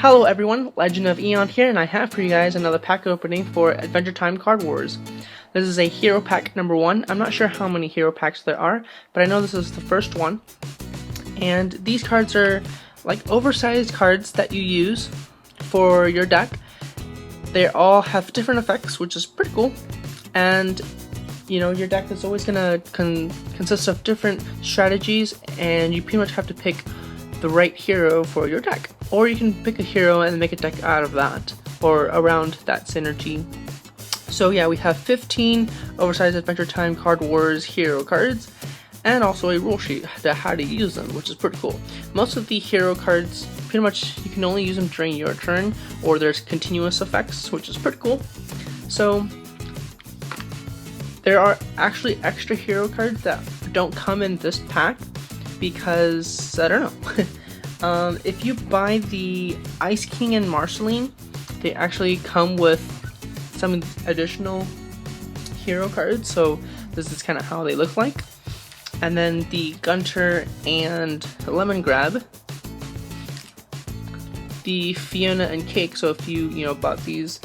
Hello everyone, Legend of Eon here, and I have for you guys another pack opening for Adventure Time Card Wars. This is a hero pack number 1. I'm not sure how many hero packs there are, but I know this is the first one. And these cards are like oversized cards that you use for your deck. They all have different effects, which is pretty cool. And you know, your deck is always gonna consist of different strategies, and you pretty much have to pick the right hero for your deck. Or you can pick a hero and make a deck out of that, or around that synergy. So yeah, we have 15 oversized Adventure Time Card Wars hero cards, and also a rule sheet to how to use them, which is pretty cool. Most of the hero cards, pretty much you can only use them during your turn, or there's continuous effects, which is pretty cool. So there are actually extra hero cards that don't come in this pack because, I don't know. If you buy the Ice King and Marceline, they actually come with some additional hero cards, so this is kind of how they look like. And then the Gunter and Lemon Grab, the Fiona and Cake, so if you bought these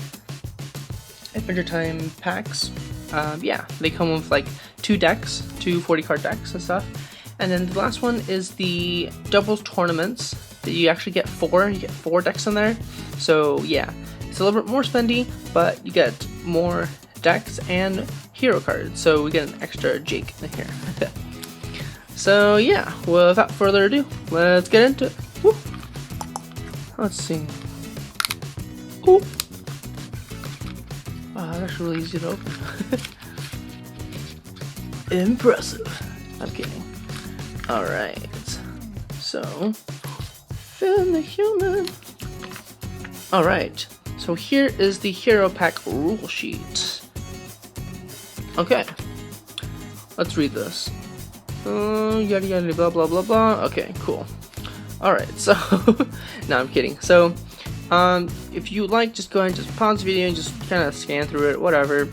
Adventure Time packs, yeah, they come with like 2 decks, 2 40 card decks and stuff. And then the last one is the doubles tournaments that you actually get 4. You get 4 decks in there. So yeah, it's a little bit more spendy, but you get more decks and hero cards. So we get an extra Jake in here. So yeah, without further ado, let's get into it. Woo. Let's see. Ooh. Wow, that's actually really easy to open. Impressive. I'm kidding. Alright, so Finn the Human. Alright, so here is the hero pack rule sheet. Okay, let's read this. Yada yada blah blah blah blah. Okay, cool. Alright, so no, I'm kidding. So if you like, just go ahead and just pause the video and just kind of scan through it, whatever.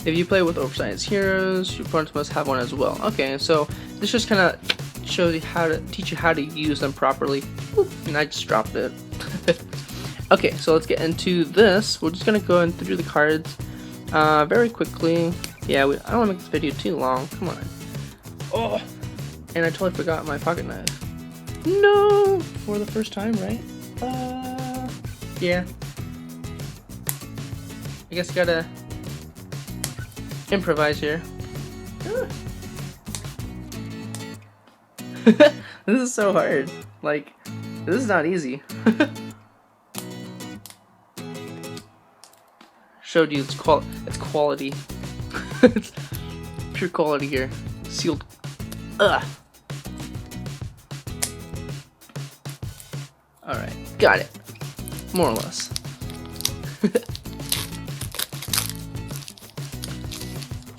If you play with oversized heroes, your opponents must have one as well. Okay, so this just kind of shows you how to teach you how to use them properly. Oop, and I just dropped it. Okay, so let's get into this. We're just gonna go in through the cards very quickly. Yeah, I don't want to make this video too long. Come on. Oh, and I totally forgot my pocket knife. No, for the first time, right? Yeah. I guess you gotta improvise here. This is so hard. Like, this is not easy. Showed you it's quality. It's pure quality here. Sealed. Ugh. Alright, got it. More or less.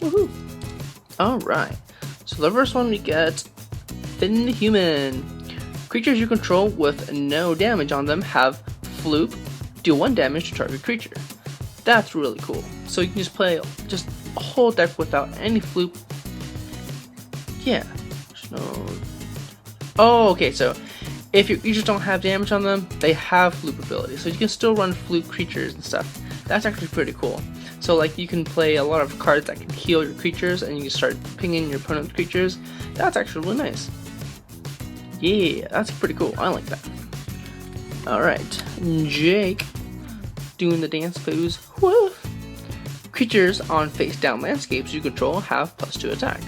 Woohoo! Alright, so the first one we get Finn the Human. Creatures you control with no damage on them have Floop, deal 1 damage to target creature. That's really cool. So you can just play just a whole deck without any Floop. Yeah. So, oh, okay, so if your creatures don't have damage on them, they have Floop ability. So you can still run Floop creatures and stuff. That's actually pretty cool. So like you can play a lot of cards that can heal your creatures, and you can start pinging your opponent's creatures. That's actually really nice. Yeah, that's pretty cool. I like that. Alright, Jake doing the dance pose. Woo! Creatures on face down landscapes you control have +2 attack.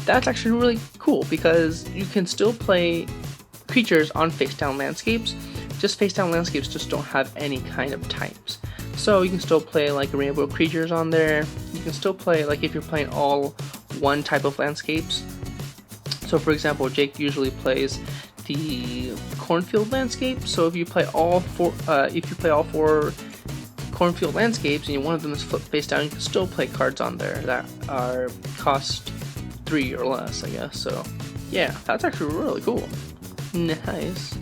That's actually really cool because you can still play creatures on face down landscapes. Just face down landscapes just don't have any kind of types. So you can still play like rainbow creatures on there. You can still play like if you're playing all one type of landscapes. So for example, Jake usually plays the cornfield landscape. So if you play all 4 cornfield landscapes and one of them is flipped face down, you can still play cards on there that are cost 3 or less, I guess. So yeah, that's actually really cool. Nice.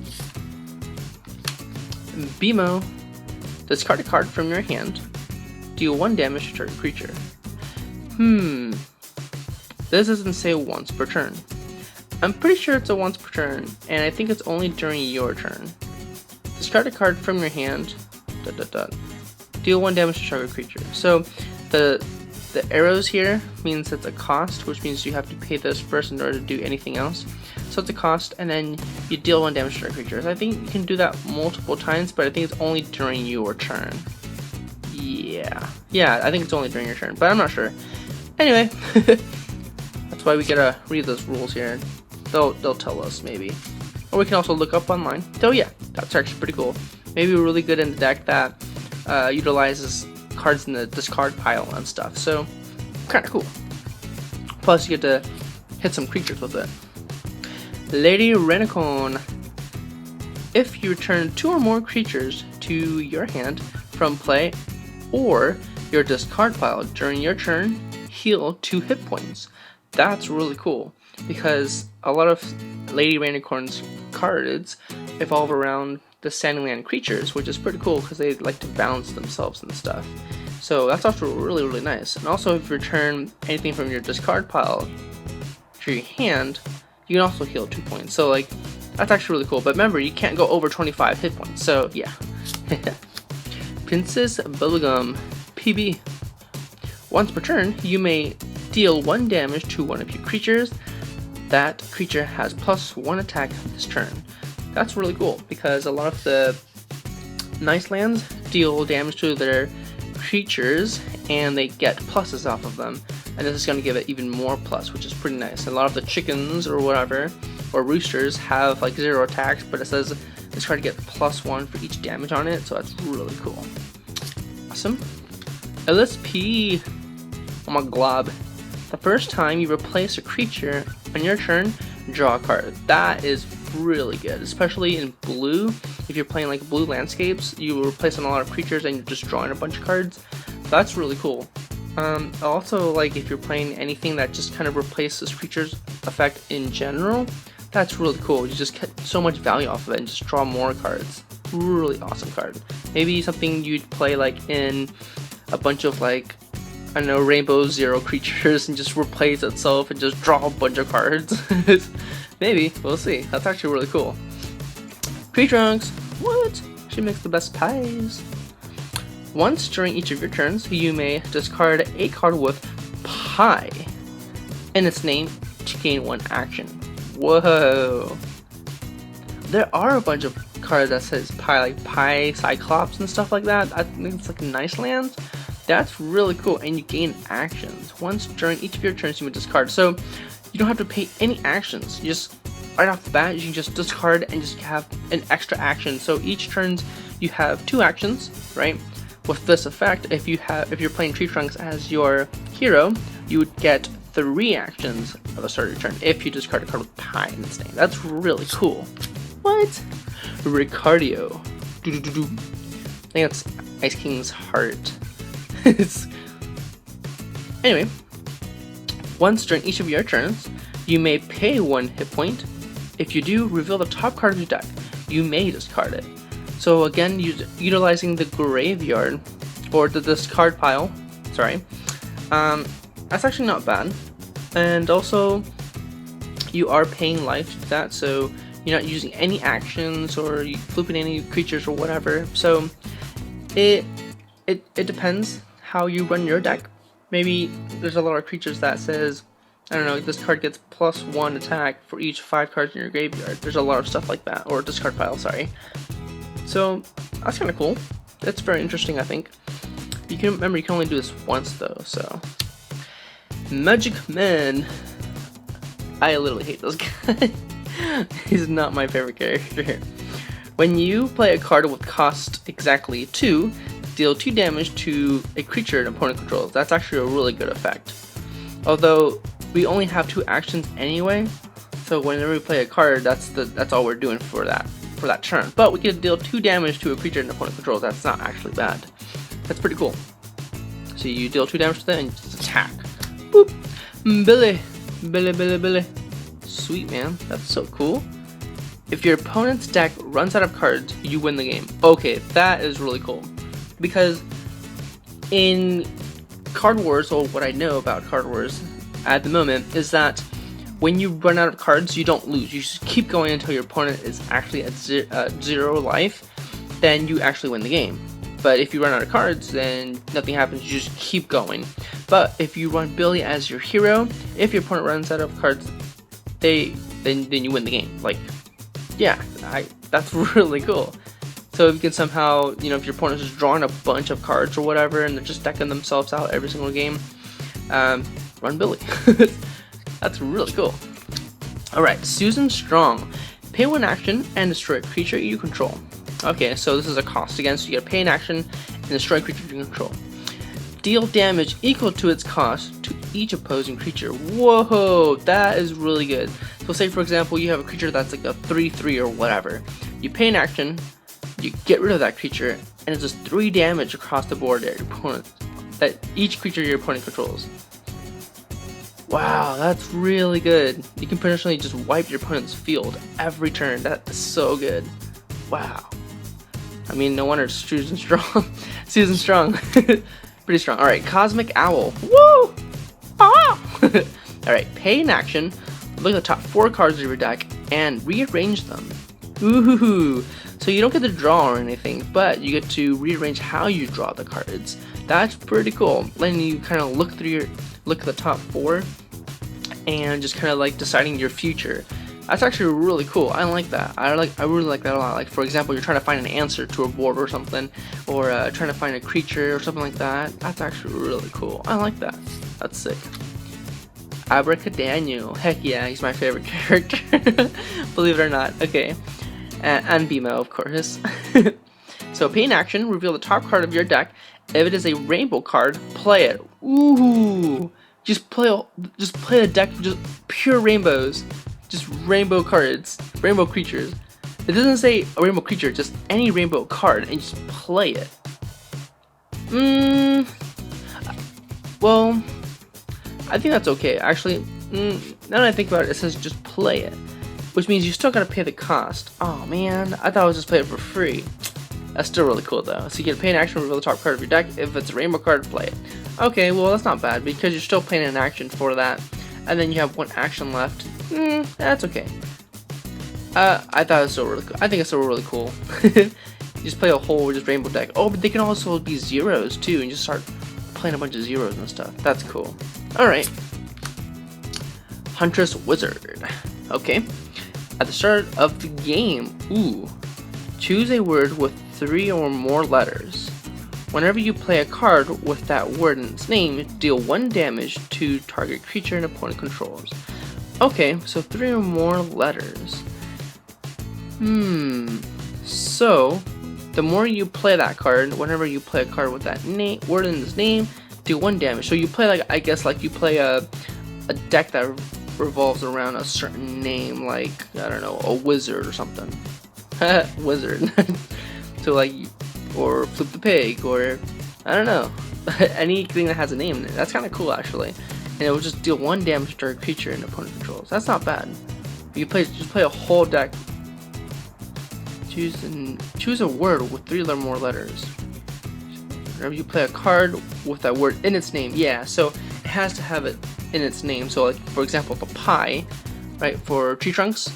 Bimo. Discard a card from your hand. Deal 1 damage to target creature. This doesn't say once per turn. I'm pretty sure it's a once per turn, and I think it's only during your turn. Discard a card from your hand. Deal 1 damage to target creature. So the arrows here means it's a cost, which means you have to pay this first in order to do anything else. So it's a cost, and then you deal 1 damage to target creatures. I think you can do that multiple times, but I think it's only during your turn. Yeah, I think it's only during your turn, but I'm not sure. Anyway, that's why we gotta read those rules here. They'll tell us maybe, or we can also look up online. So yeah, that's actually pretty cool. Maybe we're really good in the deck that utilizes cards in the discard pile and stuff. So kind of cool. Plus you get to hit some creatures with it. Lady Renicon. If you return 2 or more creatures to your hand from play or your discard pile during your turn, heal 2 hit points. That's really cool because a lot of Lady Renicorn's cards evolve around the standing land creatures, which is pretty cool because they like to balance themselves and stuff. So that's also really nice. And also if you return anything from your discard pile to your hand, you can also heal 2 points. So like that's actually really cool. But remember, you can't go over 25 hit points. So yeah. Princess Bubblegum PB. Once per turn, you may deal 1 damage to one of your creatures. That creature has +1 attack this turn. That's really cool because a lot of the nice lands deal damage to their creatures and they get pluses off of them. And this is going to give it even more plus, which is pretty nice. And a lot of the chickens or whatever, or roosters, have like 0 attacks, but it says this card get +1 for each damage on it, so that's really cool. Awesome. LSP. Oh my glob. The first time you replace a creature on your turn, draw a card. That is really good, especially in blue. If you're playing like blue landscapes, you replace on a lot of creatures and you're just drawing a bunch of cards. That's really cool. Also, like if you're playing anything that just kind of replaces creatures effect in general, that's really cool. You just get so much value off of it and just draw more cards. Really awesome card. Maybe something you'd play like in a bunch of like, I don't know, Rainbow Zero creatures and just replace itself and just draw a bunch of cards. Maybe, we'll see. That's actually really cool. Tree Trunks, what? She makes the best pies. Once during each of your turns, you may discard a card with pie in its name to gain 1 action. Whoa. There are a bunch of cards that says pie, like Pie Cyclops and stuff like that. I think it's like nice lands. That's really cool, and you gain actions. Once during each of your turns, you may discard. So you don't have to pay any actions. You just, right off the bat, you can just discard and just have an extra action. So each turn you have 2 actions, right? With this effect, if you're playing Tree Trunks as your hero, you would get 3 actions of the start of your turn if you discard a card with pie in its name. That's really cool. What? Ricardio. I think that's Ice King's heart. Anyway, once during each of your turns, you may pay 1 hit point. If you do, reveal the top card of your deck. You may discard it. So again, utilizing the graveyard or the discard pile. Sorry, that's actually not bad. And also, you are paying life to that, so you're not using any actions or you flipping any creatures or whatever. So it depends how you run your deck. Maybe there's a lot of creatures that says, I don't know, this card gets +1 attack for each 5 cards in your graveyard. There's a lot of stuff like that, or discard pile, sorry. So that's kind of cool. That's very interesting, I think. You can remember you can only do this once though. So Magic Man. I literally hate this guy. He's not my favorite character. When you play a card with cost exactly 2, deal 2 damage to a creature an opponent controls. That's actually a really good effect. Although we only have 2 actions anyway, so whenever we play a card, that's all we're doing for that turn. But we can deal 2 damage to a creature an opponent controls. That's not actually bad. That's pretty cool. So you deal 2 damage to them and just attack. Boop. Billy. Sweet, man. That's so cool. If your opponent's deck runs out of cards, you win the game. Okay, that is really cool. Because in Card Wars, or what I know about Card Wars at the moment, is that when you run out of cards, you don't lose. You just keep going until your opponent is actually at zero life. Then you actually win the game. But if you run out of cards, then nothing happens. You just keep going. But if you run Billy as your hero, if your opponent runs out of cards, then you win the game. Like, yeah, that's really cool. So if you can somehow, you know, if your opponent is just drawing a bunch of cards or whatever, and they're just decking themselves out every single game, run Billy. That's really cool. Alright, Susan Strong. Pay 1 action and destroy a creature you control. Okay, so this is a cost again, so you gotta pay an action and destroy a creature you control. Deal damage equal to its cost to each opposing creature. Whoa, that is really good. So say for example, you have a creature that's like a 3/3 or whatever. You pay an action, you get rid of that creature, and it's just 3 damage across the board at your opponent, that each creature your opponent controls. Wow, that's really good. You can potentially just wipe your opponent's field every turn. That is so good. Wow. I mean, no wonder it's Susan Strong. Susan Strong. Pretty strong. Alright, Cosmic Owl. Woo! Ah! Alright, pay an action, look at the top 4 cards of your deck, and rearrange them. Ooh. So you don't get to draw or anything, but you get to rearrange how you draw the cards. That's pretty cool. Letting you kind of look at the top 4 and just kind of like deciding your future. That's actually really cool. I like that. I really like that a lot. Like for example, you're trying to find an answer to a board or something, or trying to find a creature or something like that. That's actually really cool. I like that. That's sick. Abracadaniel. Heck yeah, he's my favorite character. Believe it or not. Okay. And Bimo, of course. So pay an action, reveal the top card of your deck. If it is a rainbow card, play it. Ooh. Just play a deck of just pure rainbows. Just rainbow cards, rainbow creatures. It doesn't say a rainbow creature, just any rainbow card, and just play it. Well, I think that's okay. Actually, now that I think about it, it says just play it, which means you still gotta pay the cost. Oh man, I thought I was just playing it for free. That's still really cool though. So you can pay an action, reveal the top card of your deck. If it's a rainbow card, play it. Okay, well that's not bad because you're still paying an action for that, and then you have 1 action left. That's okay. I thought it was still really cool. I think it's still really cool. You just play a whole just rainbow deck. Oh, but they can also be zeros too, and just start playing a bunch of zeros and stuff. That's cool. Alright. Huntress Wizard. Okay. At the start of the game, choose a word with 3 or more letters. Whenever you play a card with that word in its name, deal 1 damage to target creature an opponent controls. Okay, so 3 or more letters. So, the more you play that card, whenever you play a card with that word in its name, do 1 damage. So you play like, I guess like you play a deck that revolves around a certain name, like, I don't know, a wizard or something. Wizard. So like, or Flip the Pig, or I don't know, anything that has a name in it. That's kind of cool actually. And it will just deal 1 damage to a creature an opponent controls. That's not bad. You just play a whole deck. Choose a word with 3 or more letters. Whenever you play a card with that word in its name, yeah. So it has to have it in its name. So like for example, the pie, right? For tree trunks,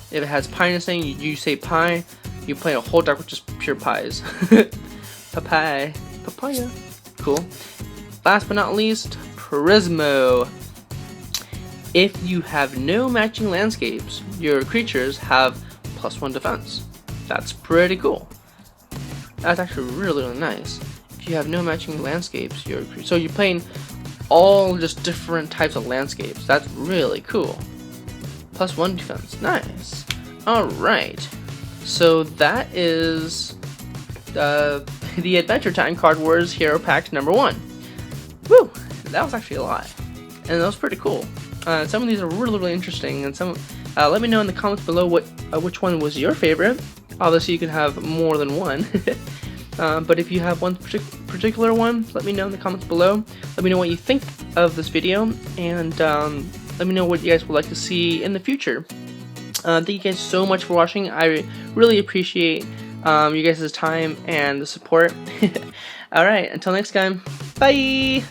if it has pie in its name, you say pie. You play a whole deck with just pure pies. Papaya. Cool. Last but not least, Prismo. If you have no matching landscapes, your creatures have +1 defense. That's pretty cool. That's actually really nice. If you have no matching landscapes, so you're playing all just different types of landscapes. That's really cool. +1 defense. Nice. Alright. So that is the Adventure Time Card Wars Hero Pack number 1. Woo! That was actually a lot. And that was pretty cool. Some of these are really interesting, and some. Let me know in the comments below which one was your favorite. Obviously, you can have more than one. But if you have one particular one, let me know in the comments below. Let me know what you think of this video, and let me know what you guys would like to see in the future. Thank you guys so much for watching. I really appreciate you guys' time and the support. Alright, until next time, bye!